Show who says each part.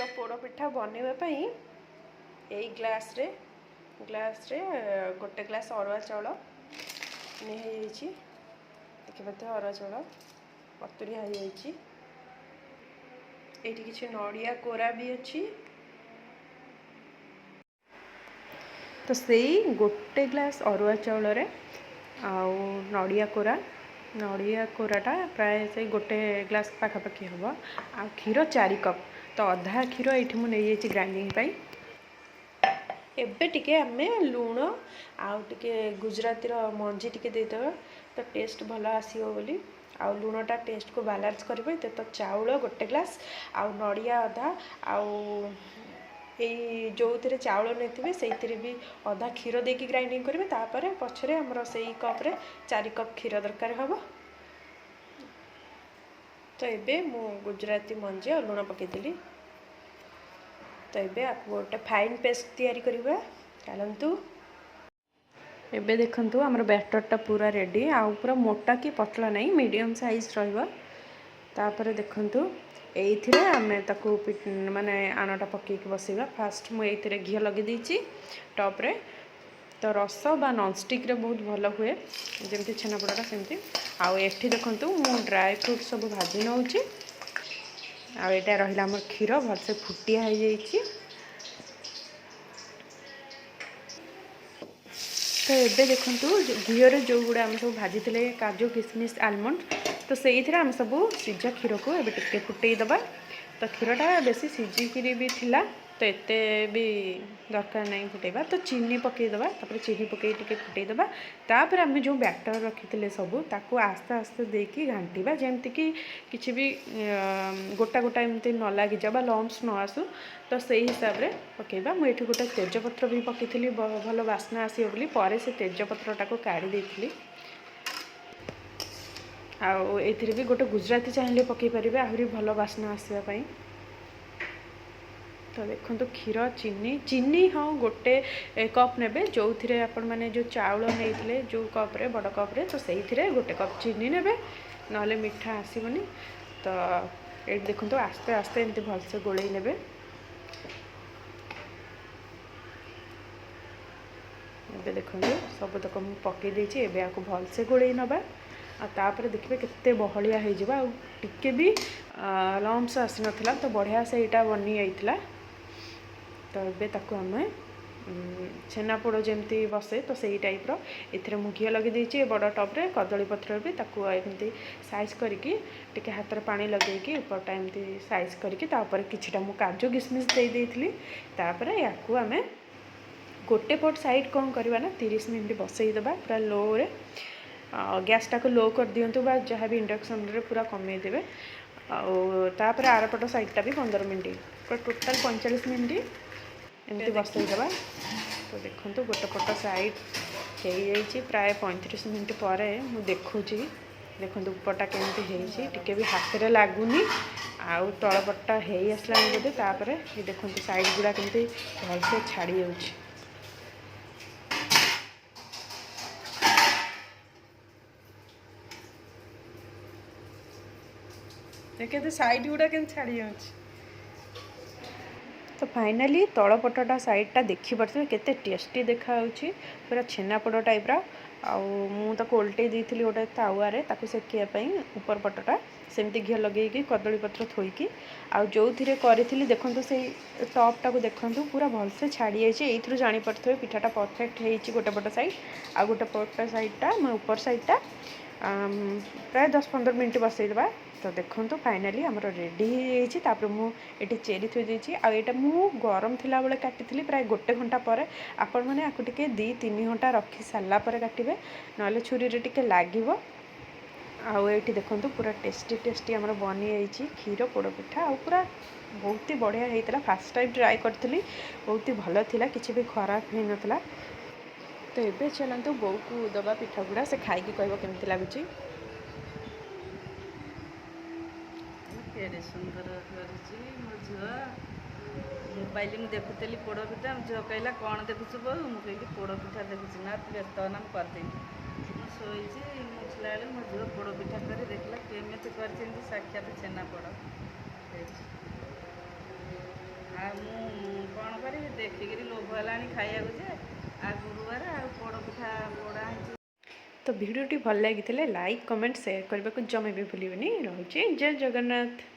Speaker 1: पोड़ पिठा बनवाई यही ग्लास रे गोटे ग्लास अरुआ चाउल नहीं देखिए अरुआ चाउल पतुरिया हो किसी नड़िया कोरा भी अच्छी। तो सही गोटे ग्लास अरुआ चाउल रे आउ नड़िया कोराटा प्राय से गोटे ग्लास पाखापाखि हम आ क्षीर 4 कप तो अधा क्षीर ये मुझे ग्राइंडिंग पाई। एबे टिके आमे लूण आउ टिके गुजराती मंजी टिके देदेबा तो टेस्ट भल आसीबो बोली आउ लूणटा टेस्ट को बालांस करिवे। तो चाउल गोटे ग्लास आउ नड़िया अधा आउ यही जो थे चाउल नहीं से भी अधा क्षीर देकी ग्राइंडिंग करेंगे तापर पछरे हमर से कप्रे 4 कप क्षीर दरकार हम। तो ये मु गुजराती मंजी और लूण पकईदेली। तो ये गोटे फाइन पेस्ट तैयारी करवा चलतु। एबे देखंतु हमर बैटरटा पूरा रेडी आ पूरा मोटा कि पतला नहीं मीडियम साइज रहिबा। तापर देखंतु एइथिरे आमे ताकू माने आनटा पकई के बसेगा। फास्ट मु एइथिरे घी लगे दीची टॉप रे तो रस बा नॉन स्टिक रे बहुत भल हुए जमती छेनापोड़ाटा सेमती। आउ एठी देखंतु मु ड्राई फ्रूट सब भाजी नउची आ एटा रहिला हमर क्षीर भलसे फुटिया हो जाइए। तो ये देखंतु घीरे जो गुड़ा आम सब भाजी थे काजू किशमिश आलमंड तो से आम सब सीझा क्षीर को एबे टिके फुटई दबा। तो क्षीरटा बेसी सीझिकी भी थिला तो एते भी दरकार नहीं फुटेबा। तो चीनी पकईदबा तापर चीनी पकई टिके फुटईदबा तापर आम जो बैटर रखी सबू ताकू आस्ते आस्ते देकी घांटीबा जेमती कि किसी भी गोटा गोटा एमती न लगी जा लम्स न आसू। तो से हिसाब से पकईबा। मुझे गोटे तेजपत्र भी पकई भल बास्ना आसो बोली पर से तेजपत्रटा को काढ़ी देती। आउ एथिरे भी गोटे गुजराती चाहिए पकई पारे आहरी भल बास्ना आसवाई। तो देखो क्षीर चीनी हाँ गोटे कप ने जो थे आपण मैंने जो चाउल नहीं जो कप्रे बड़ कप्रे तो से गोटे कप चीनी ने ना मीठा आसबनी। तो ये देखो आस्ते आस्ते एमती भलसे गोल ने देखो सब तक मुझे पकई देती आपको भलसे गोल नवा तापर देखिए केते बहलिया हो टिके भी लम्स आसी नाला तो बढ़िया से यहाँ बनी जाइला। तो ये ताको आम छेनापोड़ जमती बसे तो सही टाइप रे मुझे लगे देती बड़ टप्रे कदली पत्र भी ताको एमती साइज करके टिके हाथ पानी लगे ऊपरटा एमती साइज करके किछटा मु काजू किशमिश दे देइथिली। तापर याकू आम गोटे पट साइड कौन करवा ना 30 मिनट बसईदबा पूरा लो रे गैसटा को लो कर दिंतु बा जहाँ भी इंडक्शन रे पूरा कमे देवे। आपर आरपट साइडटा भी 15 मिनट पूरा टोटाल 45 मिनट एमती बसईदबा। तो देखो गोटे पट साइड हो जाइए प्राय 35 मिनट पर मुझे देखुची देखो उपरटा केमती टिके भी हाथ में लगुनि आउ तलपटा हो आसला बोधे। तापर ये देखो साइड गुड़ा केमती भलसे छाड़ी जाऊँगी। देखिए साइड गुड़ा के छाड़ी जाऊँगी। तो फाइनाली तलपटा साइडटा देखिपे केते टेस्टी देखा पूरा छेनापोड़ टाइप मुझे ओल्टे दी गोटे तावारे ताकू सेकियापाई ऊपर पटटा सेमती घी लगे कदली पत्र थोईकी आउ जो थे करी देखो से टपटा को देखो पूरा भलसे छाड़ी जाइए। जापे पिठाटा परफेक्ट हो गोटे पट साइड आ गोटे पट साइडटा ऊपर साइडटा प्राय 10-15 मिनट बसईदबा। तो देखो फाइनाली आमर रेडी होपर मुझे चेरी थोई देती आईटा मु गरम थिला बेले काटी प्राय गोटे घंटा पर आपण मैंने आपको टिके 2-3 घंटा रखी सारा काटे ना छुरी रे टिके लागिबो। आउ ये देखो पूरा टेस्टी टेस्टी आमर बनी जाइए क्षीर पोड़ पिठा आ पूरा बहुत ही बढ़िया होता। फास्ट टाइम ट्राए करी बहुत ही भल था किसी भी खराब हो नाला। तो ये चलतु बो को दबा पिठा गुड़ा से खाई कह केमती लगुच।
Speaker 2: केड़े सुंदर करी मो झुआ मोबाइल में देखुली पोड़ पिठा झुआ कहला कौन देखुच बो मुझे पोड़ पिठा देखुच ना व्यस्त ना करदेली शोई मुझला बेले मो झुआ पोड़ पिठा कर देखला केमी कर साक्षात छेनापोड़। ମୁଁ କ'ଣ କରିବି ଦେଖିକିରି ଲୋଭ ହେଲାଣି ଖାଇବାକୁ ଯେ ଗୁରୁବାର ଆଉ ପୋଡ଼ପିଠା ପୋଡ଼ା ହେଇଛି।
Speaker 1: ତ ଭିଡ଼ିଓଟି ଭଲ ଲାଗିଥିଲେ ଲାଇକ୍ କମେଣ୍ଟ ସେୟାର କରିବାକୁ ଜମା ବି ଭୁଲିବେନି। ରହୁଛି ଜୟ ଜଗନ୍ନାଥ।